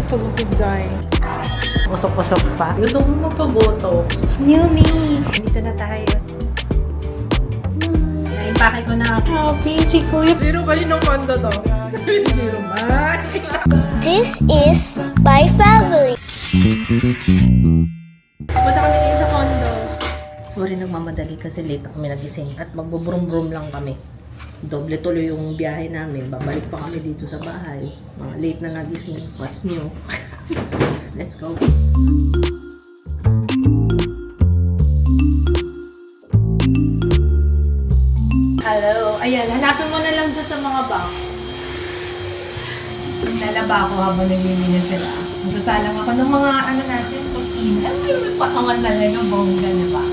pagupit dyan. Usok-usok pa. Gusto mo magpa-botox? Yummy! Dito na tayo. Naimpake ko na. Oh, peachy kuya. Zero kaninong kondo to? Zero man. This is my family. Punta kami ngayon sa kondo. Sorry, nagmamadali kasi late kami nagising at magbo-brum-brum lang kami. Doble tuloy yung biyahe namin. Babalik pa kami dito sa bahay. Mga late na nagising. What's new? Let's go. Hello. Ayan, hanapin mo na lang dyan sa mga box. Lalaba ako habang naglilinis sila. Magsasalang ako ng mga natin, kusina. Ay, may patungan talaga, bongga, di ba?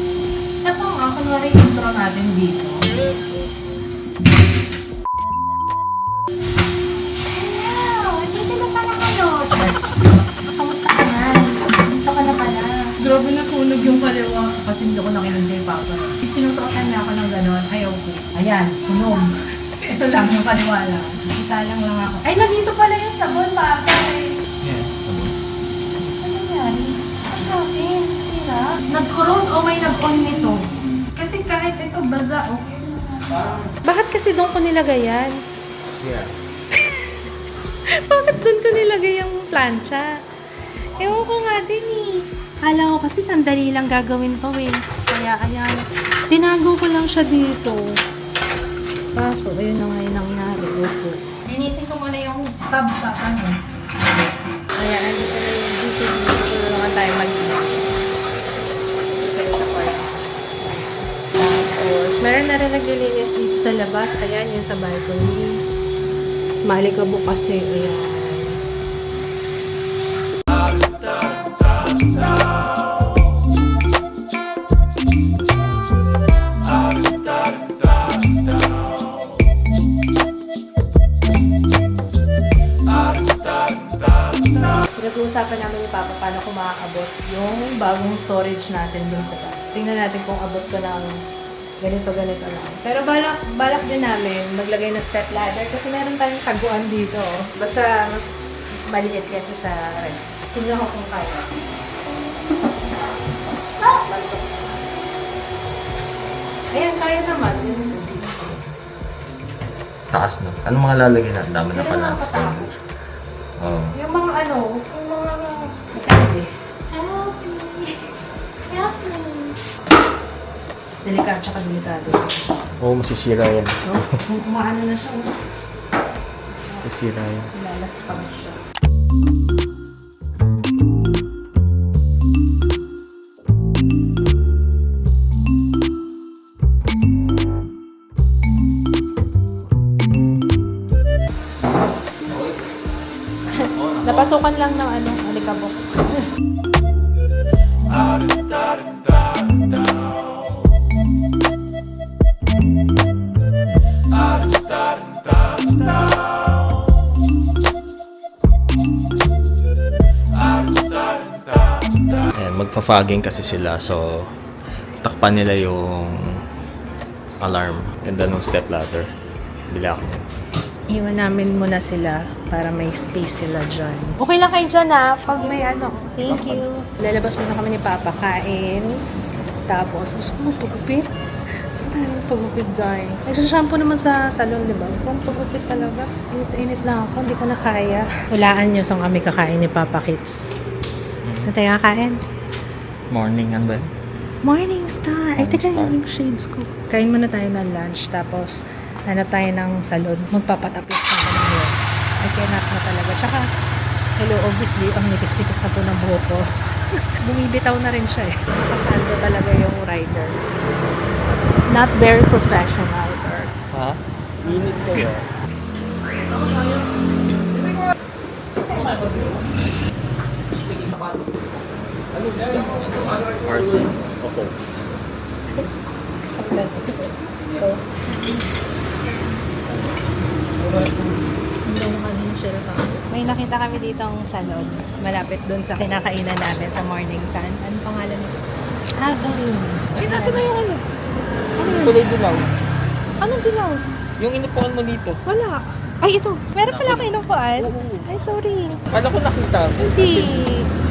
Isa pa nga, kunwari intro natin dito. Hello! Dito na pala kayo. So, kamusta ka na? Dito ka na pala. Grabe na sunog yung kaliwa. Kasi hindi ako nakinig kay Papa. Sinusuotan niya ako ng gano'n, ayaw ko. Ayan, sunog. Ito lang, yung kaliwa lang. Isalang lang ako. Ay, nandito pala yung sabon, Papa. Yeah, sabon. Ano yan? Ano natin? Sira? Nag-corrode o may nag-on nito? Kasi kahit ito baza, okay na. Bakit kasi doon ko nilagay yan? Yeah. Bakit doon ko nilagay yung plancha? Ewan ko nga din eh. Kala ko kasi sandali lang gagawin to eh. Kaya ayan, tinago ko lang siya dito. Kaso, ayun na nga yung nangyari. Opo. Linisin ko muna yung tub sa ano. Kaya andito na yung DCD. Dito naman tayo mag-linis. Sa kwarto. Tapos, meron na rin naglilinis dito sa labas. Ayan, yung sa balcony. Malikabok kasi. Ayan. Pinag-uusapan namin ni Papa paano ko makakabot yung bagong storage natin dun sa box. Tingnan natin kung abot ko ng ganito lang. Pero balak din namin maglagay ng step ladder kasi meron tayong taguan dito. Basta mas maliit kasi sa ref. Tingnan ko kung kaya. Baltok. Ayan, kaya naman. Taas na. Anong mga lalagay na? Dami na pala. Oh. Yung mga yung mga matindi. Help me. Help me. Delikado, tsaka delikado. Oo, masisira yan. No? Umaano na siya. Masisira yan. Lalaspag siya. Napasukan lang ng alikabok. Ayan, magpa-fogging kasi sila. So, takpan nila yung alarm. Ganda nung step ladder. Bili ako. Iwan namin muna sila para may space sila dyan. Okay lang kayo dyan ha, pag may Thank you. Lalabas muna kami ni Papa, kain. Tapos, gusto ko magpagupit. Gusto tayo magpagupit dyan. Nagsashampoo naman sa salon, di ba? Kung pagupit talaga. Init lang ako, hindi ko na kaya. Hulaan nyo saan kami kakain ni Papa Kids. Saan tayo kakain? Morning, ano ba? Morning Star! Ay, teka, Star. yung shades ko. Kain muna tayo ng lunch, tapos hanap tayo ng salon. Magpapatapos na kami yun. I cannot na talaga. Tsaka, hello, obviously, ang nipis-nipis na po ng buhok ko. Bumibitaw na rin siya eh. Nakasaldo talaga yung rider. Not very professional, sir. Ha? Init kayo. RC. Opo. May nakita kami dito ang salon. Malapit dun sa kinakainan namin sa Morning Sun. Ano pangalan nito? Avalon. Ay, nasa na yung ano? Ano yun? Kulay dilaw. Anong dilaw? Yung inupuan mo dito. Wala. Ay, ito. Meron pala ako inupuan. Ay, sorry. Kala ko nakita ko. Hindi.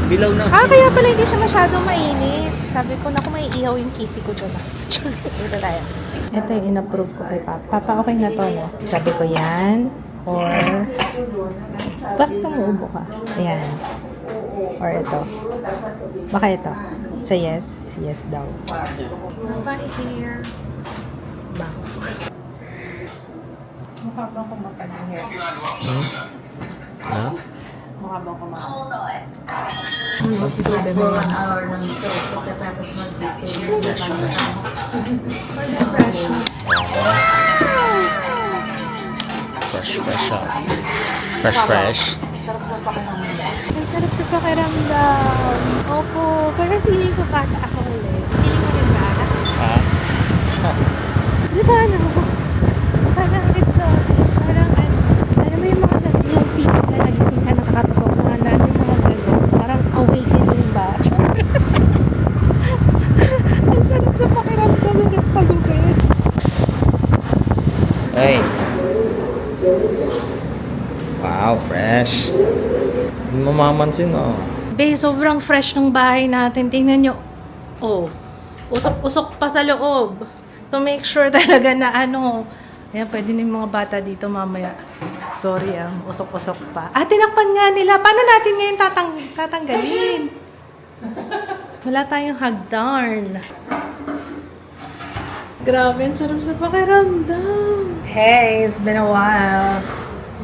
Bilaw na. Kaya pala hindi siya masyadong mainit. Sabi ko, naku, may ihaw yung kisi ko dyan. Ito tayo. Ito yung in-approve ko kay Papa. Papa, okay na to, no? Sabi ko, yan. Or, bakit tumuubo ka? Ayan. Or ito. Baka ito. Sa yes. Sa yes daw. Bye here. Bang. Mukha ba akong mapag-hair? Ha? Mukha ba akong Hold on. Magsisabi mo 1 hour lang ito. Pagkatapos Fresh siya. Fresh. Sarap sa pakiramdam. Ang sarap sa pakiramdam. Opo. Pero feeling ko bata ako ulit. Feeling mo rin ba? Ha? Di ba ano? Parang it's parang ano mo yung mga yung feeling na nagising ka na sa katotohanan na yung mga gano'n. Parang awakening ba? Ang sarap sa pakiramdam na nagpagupit. Hey. Wow, fresh. Hindi mo mamansin, oh. Be, sobrang fresh ng bahay natin. Tingnan nyo. Oh, usok-usok pa sa loob. To make sure talaga na ano. Ayan, pwede na yung mga bata dito mamaya. Sorry usok-usok pa. Tinakpan nga nila. Paano natin ngayon tatanggalin? Wala tayong hagdarn. Grabe, ang sarap sa pakiramdam. Hey, it's been a while.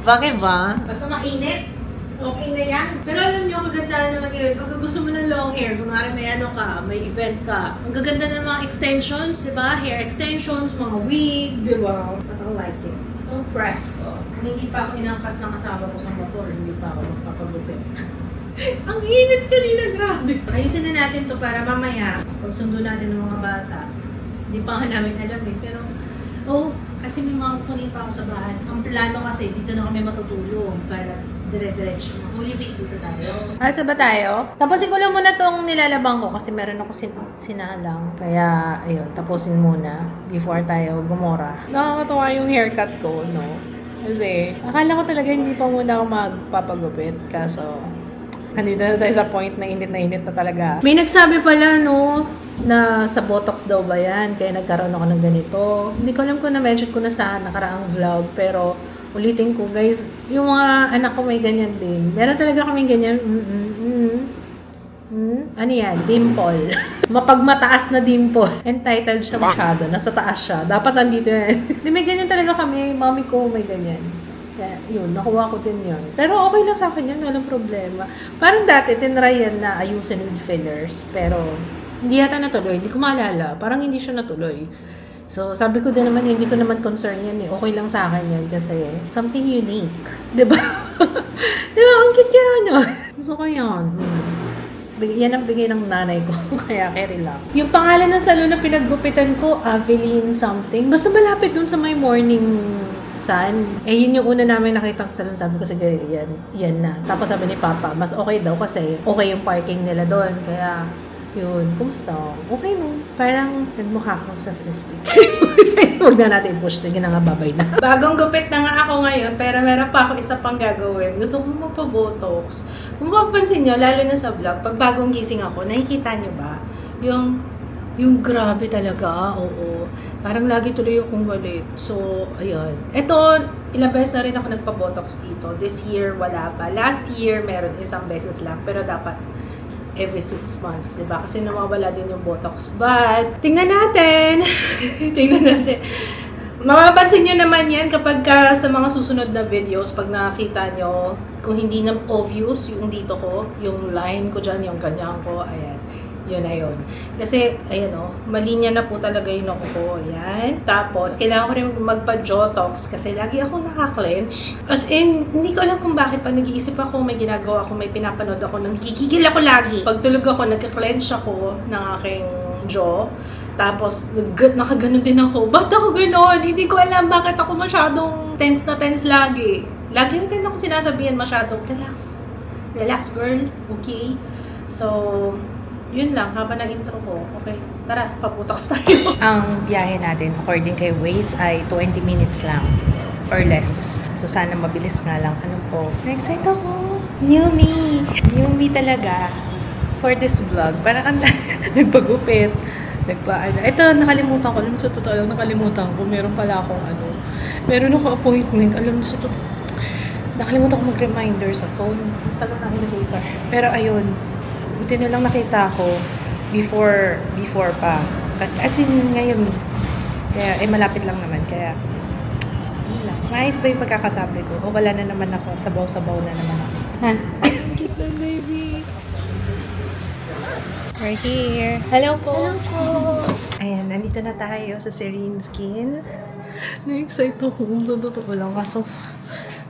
Bagay ba? Basta mainit. Okay na yan. Pero alam niyo, kaganda naman yun. Pag gusto mo ng long hair, kunwari may ano ka, may event ka, ang gaganda ng mga extensions, di ba? Hair extensions, mga wig, di ba? I don't like it. So impressed ko. Hindi pa ako inangkas ng kasama ko sa motor, hindi pa ako magpapagupit. Ang init kanina, grabe. Ayusin na natin to para mamaya, pag sundo natin ng mga bata, hindi pa nga namin alam eh, pero kasi may mga kukunin pa ako sa bahay. Ang plano kasi, dito na kami matutulog para dire-diretso. Holy Week dito tayo. Asa ba tayo? Tapusin ko lang muna tong nilalabang ko kasi meron ako sinalang. Kaya, ayun, tapusin muna before tayo gumora. Nakakatawa yung haircut ko, no? Kasi, akala ko talaga hindi pa muna ako magpapagupit. Kaso, andito na tayo sa point na init na talaga. May nagsabi pala, no? Na sa Botox daw ba yan? Kaya nagkaroon ako ng ganito. Hindi ko alam kung na-mention ko na sa nakaraang vlog. Pero ulitin ko guys, yung mga anak ko may ganyan din. Meron talaga kaming ganyan. Ano yan? Dimple. Mapagmataas na dimple. Entitled siya masyado. Nasa taas siya. Dapat nandito yan. Di may ganyan talaga kami. Mami ko may ganyan. Kaya, yun, nakuha ko din yun. Pero okay lang sa akin yun. Walang problema. Parang dati, tinry yan na ayusin with fillers. Pero hindi yata natuloy. Hindi ko maalala. Parang hindi siya natuloy. So, sabi ko din naman, hindi ko naman concern yan eh. Okay lang sa akin yan kasi something unique. Diba? Diba? Ang cute kaya ano. Gusto ko yan. Yan ang bigay ng nanay ko. Kaya carry lang. Yung pangalan ng salon na pinaggupitan ko, Aveline something. Basta malapit dun sa may morning sun. Yun yung una namin nakitang salon. Sabi ko siguro, yan na. Tapos sabi ni Papa, mas okay daw kasi okay yung parking nila doon. Kaya, yun, kumusta? Okay no. Parang nagmukha akong sophisticated. Huwag na natin push. Sige na nga, babay na. Bagong gupit na nga ako ngayon, pero meron pa ako isa pang gagawin. Gusto ko magpa-botox. Kung mapapansin nyo, lalo na sa vlog, pag bagong gising ako, nakikita nyo ba? Yung grabe talaga, oo. Parang lagi tuloy akong galit. So, ayun. Ito, ilang beses na rin ako nagpa-botox dito. This year, wala pa. Last year, meron isang beses lang. Pero dapat every 6 months, diba? Kasi nawawala din yung botox. But, tingnan natin. Mapapansin nyo naman yan kapag sa mga susunod na videos, pag nakita nyo, kung hindi na obvious yung dito ko, yung line ko dyan, yung ganyan ko, ayan. Yun na yun. Kasi, ayan o, malinya na po talaga yung ako ko. Ayan. Tapos, kailangan ko rin magpa-jotox kasi lagi akong nakaklench. As in, hindi ko alam kung bakit. Pag nag-iisip ako, may ginagawa ako, may pinapanood ako, nagkikigil ako lagi. Pag tulog ako, nagka-clench ako ng aking jaw. Tapos, nakaganon din ako. Ba't ako ganon? Hindi ko alam bakit ako masyadong tense na tense lagi. Lagi rin ako sinasabihan masyadong, relax. Relax, girl. Okay? So, yun lang, haba ng intro ko. Okay, tara, paputox tayo. Ang biyahe natin, according kay Waze, ay 20 minutes lang. or less. So, sana mabilis nga lang. Ano po? Na-excite ako. New me. New me talaga. For this vlog. Parang nagpagupit. Ito, nakalimutan ko. Alam mo, sa totoo lang, nakalimutan ko. Meron pala akong meron akong appointment. Alam mo, sa totoo, nakalimutan ko mag-reminder sa phone. Tagal na elevator. Pero ayun, buti na lang nakita ko before pa. As in, ngayon. Kaya, malapit lang naman. Kaya, yun lang. Maayos ba yung pagkakasabi ko? O wala na naman ako. Sabaw-sabaw na naman ako. Cute na, baby. Right here. Hello po. Hello po. Ayan, nandito na tayo sa Serene Skin. Na-excite ako. Totoo lang. Kaso,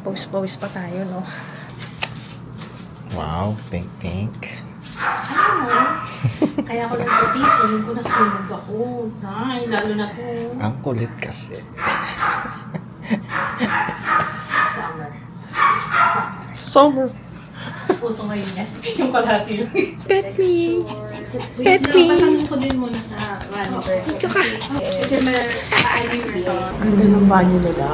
pawis-pawis pa tayo, no? Wow, pink. Kaya ako nag-repeat. Alam ko, nasunog ako. Ay, lalo na po. Ang kulit kasi. Summer. Uso ngayon yan. Yung kalahati lang. Pet me. Wait lang, patanong ko din muna sa manager. Kasi paano yung result? Ganda ng banyo nila.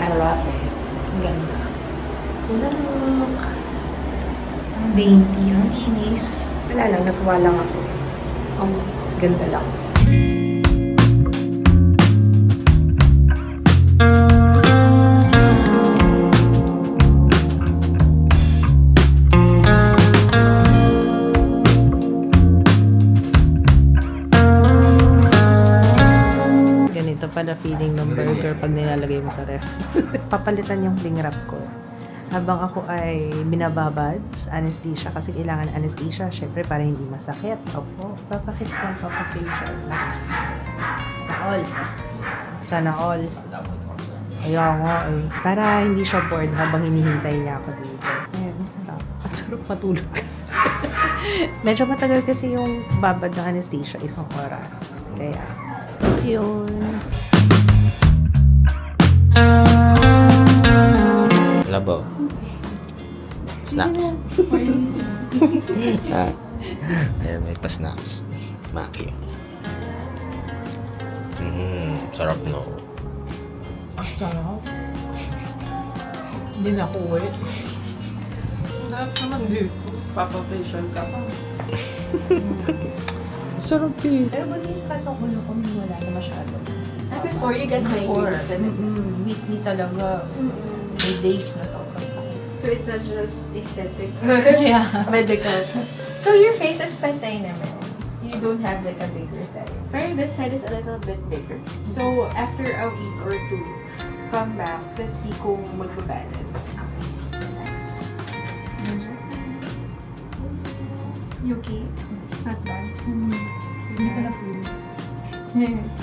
I love it. Ang ganda. Look. Ang dainty. Ang linis. Wala lang, natuwa lang ako. Ang ganda lang. Ganito pala feeling ng burger pag nilalagay mo sa ref. Papalitan yung cling wrap ko. Habang ako ay binababad sa anesthesia kasi kailangan anesthesia, syempre para hindi masakit. Opo, papakits lang, papafacial. Nice. All. Sana all. Ayaw nga eh. Para hindi siya bored habang hinihintay niya ako dito. Ayan, ang sarap. At sarap matulog. Medyo matagal kasi yung babad ng anesthesia, 1 oras. Kaya, yun. Labo. Snacks. Ayan, may pa-snacks. Maki. Sarap no. Sarap. Hindi na ako eh. Sarap naman dito. Papafacial ka pa. Sarap eh. Pero ba yung sa katong ulo ko, wala na masyado. Before you get migraines, then Weekly talaga. May days na sobrang sakit. so it's not just aesthetic. Yeah. Medical. So your face is pantay naman. You don't have like a bigger side. Pero this side is a little bit bigger. So after a week or two, come back. Let's see kung magbabalance. You okay? Not bad. Hindi ko na feel.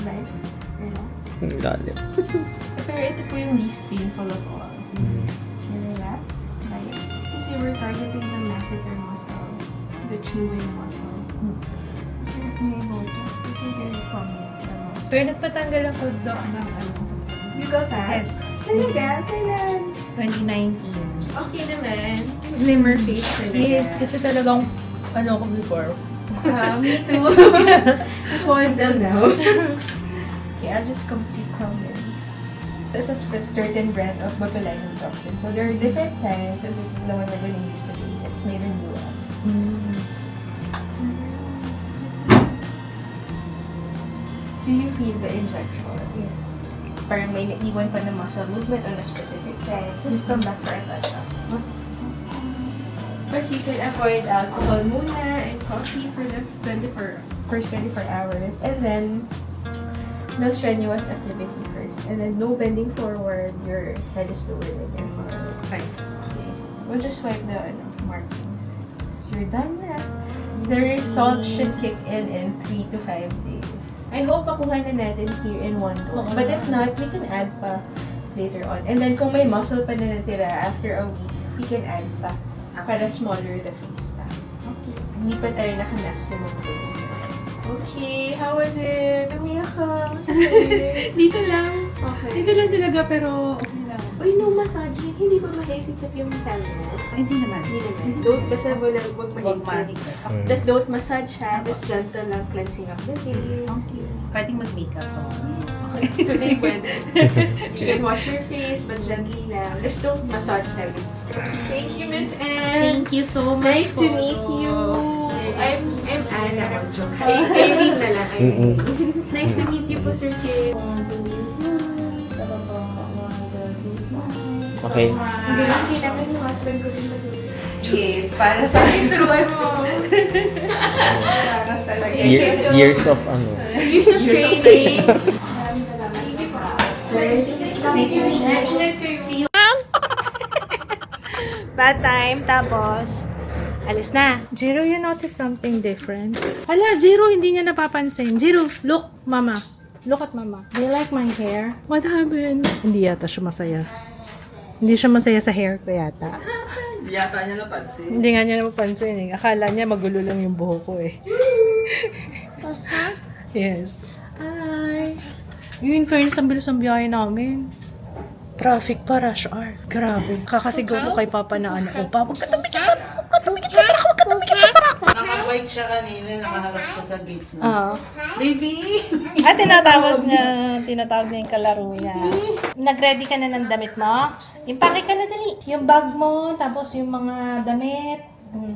Right? Ang lalim. Pero ito po yung least painful of all. You relax. Right? Kasi we're targeting the masseter muscle. The chewing muscle. So, may botox. Kasi very common. Pero nagpatanggal ako doon ng You go fast? Yes. Talaga? Kailan? 2019. Okay naman. Slimmer face talaga. Yes, kasi talagang ko before. Me too. Ako until now. Okay, I'll just complete comment. This is a certain brand of botulinum toxin. So there are different kinds, and this is the one we're going to use today. It's made in US. Do you feel the injection? Yes. Parang may naiwan pa na muscle movement on a specific side. Just come back for a touch-up. First, you can avoid alcohol muna and coffee for the first 24 hours. And then, no strenuous activity first. And then, no bending forward. Your head is lower than your forehead. Okay. Okay, so we'll just swipe the markings. So you're done na. The results should kick in 3 to 5 days. I hope makuha na natin here in one dose. But if not, we can add pa later on. And then kung may muscle pa na natira after a week, we can add pa para smaller the face pa. Okay. Hindi pa tayo naka-maximum dose. Okay, how was it? Umiyak ka. Masakit. Dito lang. Okay. Dito lang talaga, pero okay lang. Uy, no massaging. Hindi ba mahesitap yung talo mo? Hindi naman. Hindi naman. Don't, basta wala, huwag Huwag mahigpit. mahigpit. Just don't massage ha. Just gentle lang cleansing of the face. Pwedeng mag-makeup to. Today, pwede. You can wash your face, but gently lang. Just don't massage heavy. Thank you, Miss Anne. Thank you so much. Nice to meet you. I'm Anna. Aileen na lang. Nice to meet you po, Sir Kim. Okay. Hindi lang kita mo yung husband ko rin mag-uwi. Yes, para sa akin. Turuan mo. Years of ano. Years of training. Maraming salamat. Thank you po. Nice to meet you. Ingat kayo. Bad time, tapos alis na. Jiro, you notice something different? Hala, Jiro, hindi niya napapansin. Jiro, look, mama. Look at mama. Do you like my hair? What happened? Hindi yata siya masaya. Hindi siya masaya sa hair ko yata. Hindi yata niya napansin. Hindi nga niya napapansin eh. Akala niya magulo lang yung buhok ko eh. Yes. Hi. Yung in fairness, ang bilis ang biyahe namin. Traffic pa, rush hour. Grabe. Kakasigaw ko kay Papa na ano. Opa, huwag ka tumikit sa truck! Huwag ka tumikit sa truck! Huwag ka tumikit sa truck! Nakabike siya kanina, nakaharap siya sa gate mo. Oo. Baby! Tinatawag niya yung kalaro niya. Nag-ready ka na ng damit mo? Impake ka na dali. Yung bag mo, tapos yung mga damit.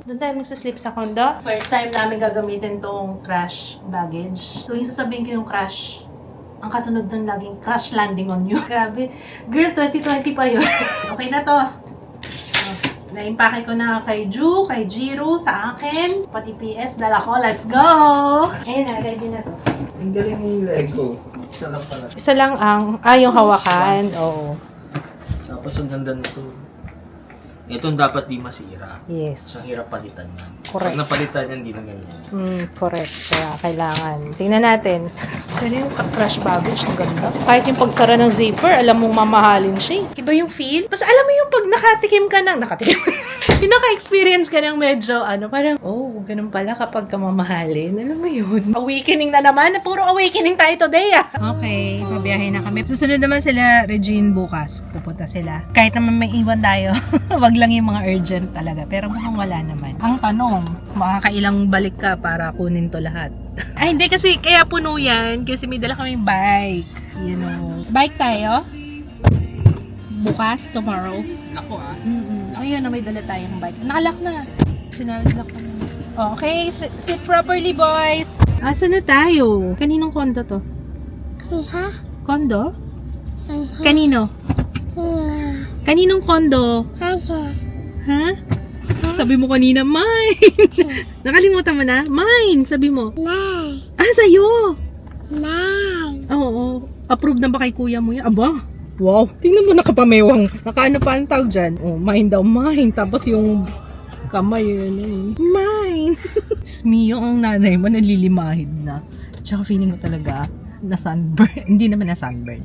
Doon tayo magsaslip sa condo. First time namin gagamitin tong crash baggage. So, yung sasabihin ko yung crash, ang kasunod dun laging crash landing on you. Grabe. Girl, 2020 pa yun. Okay na to. Na-impake ko na kay Ju, kay Jiro, sa akin. Pati PS, dala ko. Let's go! Ayun na, ready na to. Ang galing yung Lego. Isa lang pala. Isa lang yung hawakan. Oo. Tapos ang ganda nito. Itong dapat di masira. Yes. Ang hirap palitan yan. Correct. Pag napalitan yan, di na ganyan. Correct. Kaya kailangan. Tingnan natin. Pero yung crash baggage, ang ganda. Kahit yung pagsara ng zipper, alam mong mamahalin siya. Iba yung feel. Mas alam mo yung pag nakatikim ka ng, yung naka-experience ka ng medyo, parang, ganun pala kapag ka mamahalin. Alam mo yun? Awakening na naman. Puro awakening tayo today, Okay, mabiyahe na kami. Susunod naman sila, Regine, bukas. Pupunta sila. Kahit naman may iwan tayo. Wag lang yung mga urgent talaga. Pero mukhang wala naman. Ang tanong, makakailang balik ka para kunin to lahat? Ay, hindi kasi, kaya puno yan. Kasi may dala kaming bike. You know. Bike tayo? Bukas, tomorrow. Ako Ayun na, may dala tayong bike. Nakalock na. Sinalock na. Okay, sit properly, boys. Asan na tayo? Kaninong kondo to? Kondo? Kanino? Kaninong kondo? Ha? Sabi mo kanina, mine! Nakalimutan mo na? Mine! Sabi mo. Nine. Sa'yo! Nine. Oo. Approve na ba kay kuya mo yan? Aba! Wow! Tingnan mo nakapamewang. Nakaano pa ang tawag dyan? Mine daw, mine. Tapos yung kamay, mine! Diyos mio, ang nanay mo nalilimahid na. Tsaka feeling ko talaga na sunburn. Hindi naman na sunburn.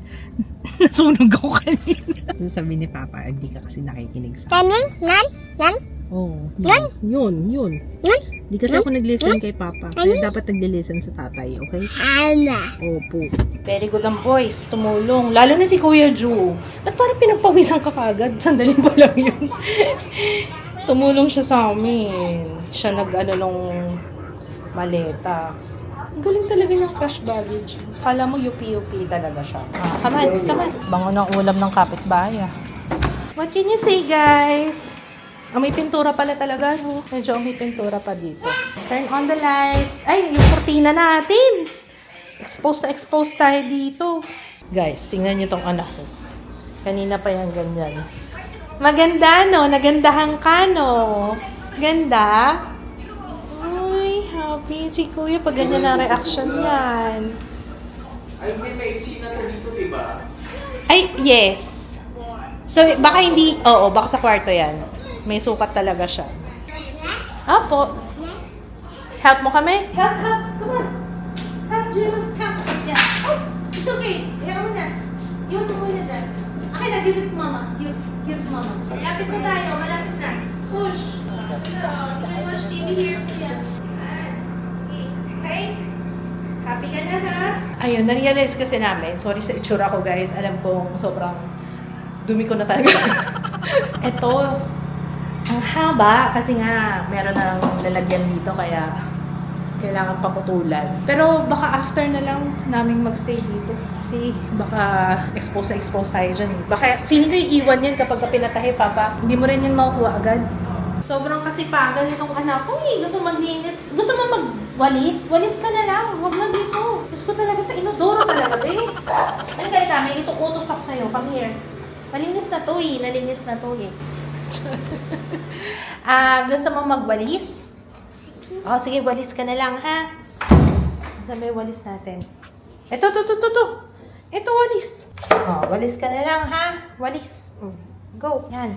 Nasunog ako kanina. Sabi ni Papa, hindi ka kasi nakikinig sa Kanin? Nan? yun. Hindi kasi ako nag-listen kay Papa. Kaya dapat nag-listen sa tatay, okay? Ana. Opo. Very good ang boys. Tumulong. Lalo na si Kuya Ju. Ba't parang pinagpawisan ka kagad? Sandali pa lang yun. Tumulong siya sa amin. Siya nung maleta. Ang galing talaga ng crash baggage. Kala mo UP talaga siya. Come on. Bango ng ulam ng kapitbahay. What can you say, guys? May pintura pala talaga, no? Medyo may pintura pa dito. Turn on the lights. Ay, yung kurtina natin. Expose tayo dito. Guys, tingnan niyo tong anak ko. Kanina pa yan ganyan. Maganda, no? Nagandahan ka, no? Ganda? Ay, happy si Kuya pag ganyan ang reaction yan. Ay, may eksena na dito, diba? Ay, yes. So, baka hindi, baka sa kwarto yan. May sukat talaga siya. Apo. Help mo kami? Help. Come on. Help, Jill. Help. Yeah. Oh, it's okay. Iyan mo na. Iwan mo muna dyan. Okay na, give it to mama. Give to mama. Malapit na tayo. Malapit na. Push. Watch TV here. Okay? Happy ka na, ha? Ayun, na-realize kasi namin. Sorry sa itsura ko, guys. Alam kong sobrang dumi ko na talaga. Ito, ang haba kasi nga meron ng lalagyan dito kaya kailangan paputulan. Pero baka after na lang naming magstay dito. Kasi baka expose tayo dyan. Baka feeling ko iiwan yan kapag pinatahi, Papa. Hindi mo rin yan makukuha agad. Sobrang kasipagan itong anak ko eh. Gusto maglinis. Gusto mo magwalis? Walis ka na lang. Huwag na dito. Gusto ko talaga sa inodoro talaga, be. Ano kaya kami? Itong utos up sa'yo. Come here. Malinis na to eh. Nalinis na to eh. Gusto mo magwalis? Oh, sige, walis ka na lang, ha? Sabi, walis natin. Ito. Ito, walis. Oh, walis ka na lang, ha? Walis. Go. Yan.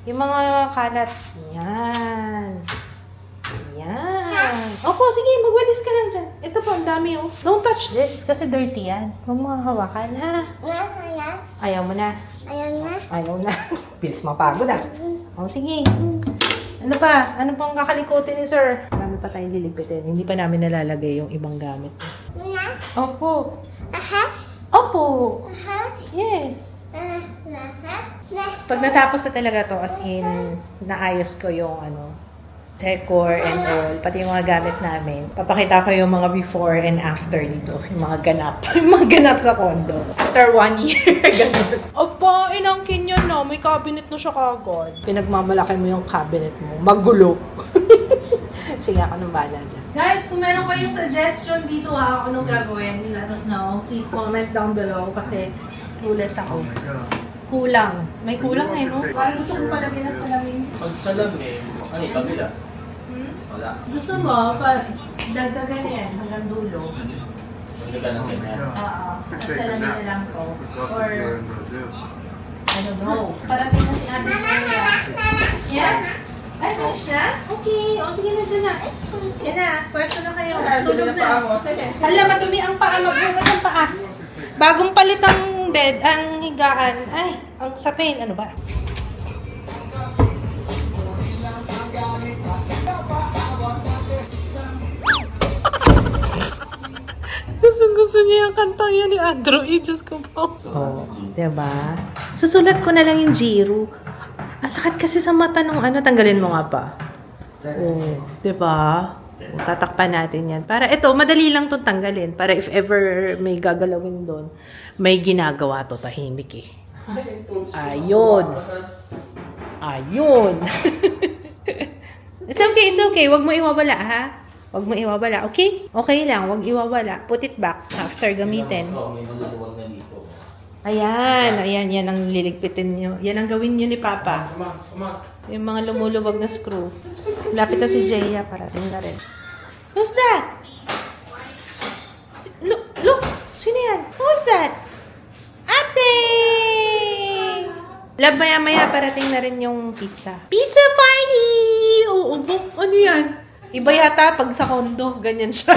Yung mga kalat. Yan. Yan. Opo, sige, magwalis ka lang dyan. Ito po, ang dami, oh. Don't touch this, kasi dirty yan. Huwag mo hawakan, ha? Ayaw mo na. Ayaw na. Bilis mapagod, ah. Oh, sige. Ano pa? Ano pang kakalikutin ni sir? Marami pa tayong lilipitin. Hindi pa namin nalalagay yung ibang gamit. Opo. Opo. Yes. Pag natapos na talaga to, as in, naayos ko yung decor and all, pati yung mga gamit namin. Papakita ko yung mga before and after dito. Yung mga ganap. Yung mga ganap sa condo. After 1 year, ganun. Opo, inangkin yun, no? May cabinet na siya kagad. Pinagmamalaki mo yung cabinet mo. Magulo. Sige, ako nang bahala dyan. Guys, kung meron kayong suggestion dito ha, anong gagawin, let us know. Please comment down below kasi clueless ako. Kulang. May kulang eh, no? Parang gusto ko palagyan ng salamin. Pag salamin, ay, kabila. Wala. Gusto mo, dagdagan yan hanggang dulo. Hindi ka lang ganyan. Oo. Salamin na lang to. Or, I don't know. Parating na si Ate Julia. Yes? Ay, finish na? Okay. O, sige na dyan na. Yan na. Pwesto na kayo. Tulog na. Hala, madumi ang paa. Magbuhat ang paa. Bagong palit ang bed, ang higaan. Ay, ang sapin. Ano ba? Gusto niya yung kantang yan ni Andrew. Diyos ko po. Oh, diba? Susulat ko na lang yung Jiro. Ang sakit kasi sa mata nung tanggalin mo nga pa. Oh, diba? O, tatakpan natin yan. Para ito, madali lang itong tanggalin. Para if ever may gagalawin doon, may ginagawa to, tahimik eh. Ayun. Ayun. It's okay. Huwag mo iwawala, ha? Huwag mo iwawala, okay? Okay lang, huwag iwawala. Put it back after gamitin. May maluluwag na dito. Ayan, yan ang liligpitin nyo. Yan ang gawin nyo ni Papa. Yung mga lumuluwag na screw. Lapit na si Jaya, parating na rin. Who's that? Look! Sino yan? Who is that? Ate! Lab, maya-maya parating na rin yung pizza. Pizza party! Oo, ano yan? Iba yata pag sa kondo, ganyan siya.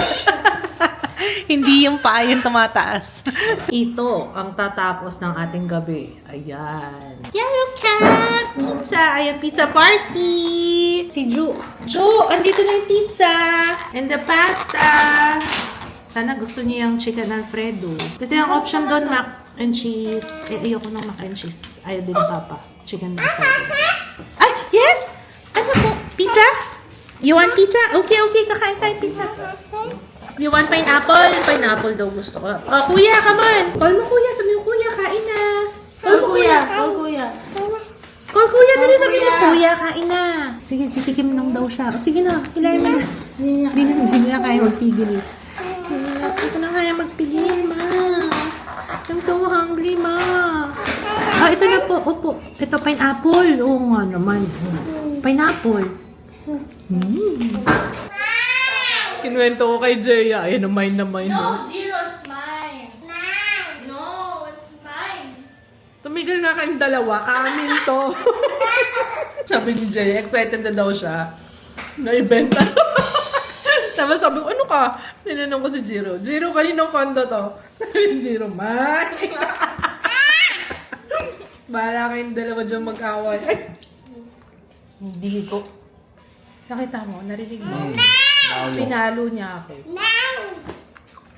Hindi yung paa yung tumataas. Ito ang tatapos ng ating gabi. Ayan. Yellow cat! Pizza! Ayan, pizza party! Si Ju. Ju, andito na yung pizza! And the pasta! Sana gusto niya yung chicken alfredo. Kasi ang option doon, mac and cheese. Ayoko ng mac and cheese. Ayaw din ni Papa. Chicken alfredo. Ay, yes! Ano po? Pizza? You want pizza? Okay, kakain tayo pizza. You want pineapple? Pineapple daw gusto ko. Oh, kuya, come on. Call mo kuya. Sabi mo, kuya, kain na. Call mo kuya. Call kuya, dali sabi mo, kuya, kain na. Sige, titikim lang daw siya. O, sige na, hilahin mo na. Hindi na kaya magpigil. Hindi ko na kaya magpigil, ma. I'm so hungry, ma. Ah, ito na po. Opo. Ito, pineapple. Oo nga naman. Pineapple. Kinuwento ko kay Jaya. Ayun, na mine. No, Jiro, it's mine. No, it's mine. Tumigil na kayong dalawa. Amin to. Sabi ni Jaya, excited na daw siya. Naibenta. Tapos sabi ko, ano ka? Tinanong ko si Jiro. Jiro, kaninong kondo to? Sabi ni Jiro, mine. Bahala kayong dalawa dyan mag-away. Ay! Hindi ko. Nakita mo? Narinig mo? Pinalo niya ako.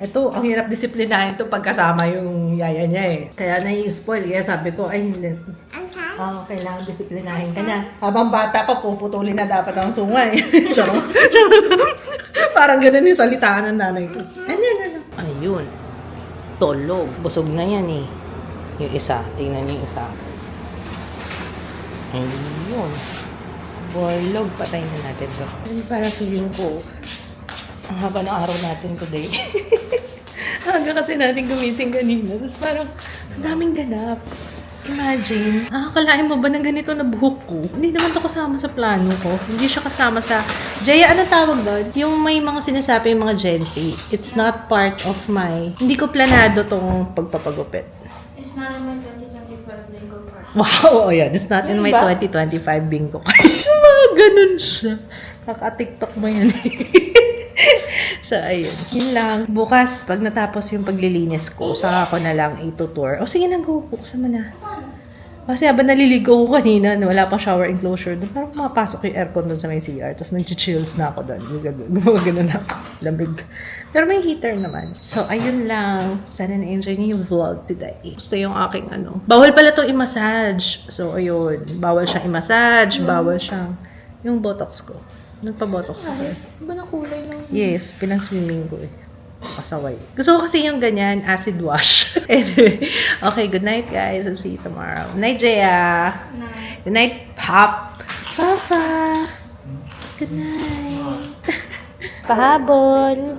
Ito, ang hirap disiplinahin to pagkasama yung yaya niya eh. Kaya nai-spoil. Kaya sabi ko, ay hindi. Kailangan disiplinahin ka na. Habang bata pa, puputulin na dapat ang sungay. Charot. Parang ganun yung salitaan ng nanay ko. Ano. Ayun. Tulog. Busog na yan eh. Yung isa. Tingnan niyo yung isa. Ayun. Bulog. Patay na natin to. Parang feeling ko, ang haba ng araw natin today. Aga kasi natin gumising kanina. Tapos parang, ang daming ganap. Imagine, akalain mo ba ng ganito na buhok ko? Hindi naman to kasama sa plano ko. Hindi siya kasama sa... Jaya, ano tawag doon? Yung may mga sinasabi yung mga Gen Z. It's not part of my... Hindi ko planado tong pagpapagupit. It's not in my 2025 bingo card. Wow! Oh yeah, it's not in my 2025 bingo card. Mga ganun siya. Kaka-tiktok mo yan. So, ayun. Yun lang. Bukas, pag natapos yung paglilinis ko, saka ko na lang itutour. O, sige na, go. Buksan mo na. Kasi habang naliligo ko kanina, wala pang shower enclosure doon. Parang mapasok yung aircon doon sa may CR. Tapos nag-chills na ako doon. Gumagano na ako. Lamig. Pero may heater naman. So, ayun lang. Sana na-enjoy niyo yung vlog today. Gusto yung aking ano. Bawal pala itong i-massage. So, ayun. Bawal siyang i-massage. Bawal siyang yung botox ko. Nagpa-botox ako. Iba na kulay ng... Yes, pinang-swimming ko eh. Pasaway. Gusto ko kasi yung ganyan, acid wash. Anyway, okay, good night guys. I'll see you tomorrow. Good night, Jaya. Good night, Pop. Papa. Good night. Pahabol.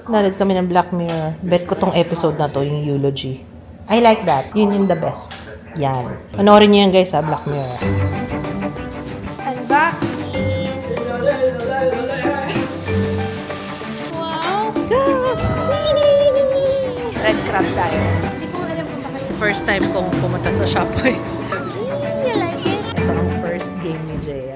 Nanood kami ng Black Mirror. Bet ko tong episode na to, yung eulogy. I like that. Yun yung the best. Yan. Panoorin niyo yan guys sa Black Mirror. Unboxing. Red crab tayo. Hindi ko alam kung bakit. First time kong pumunta sa Shopwise.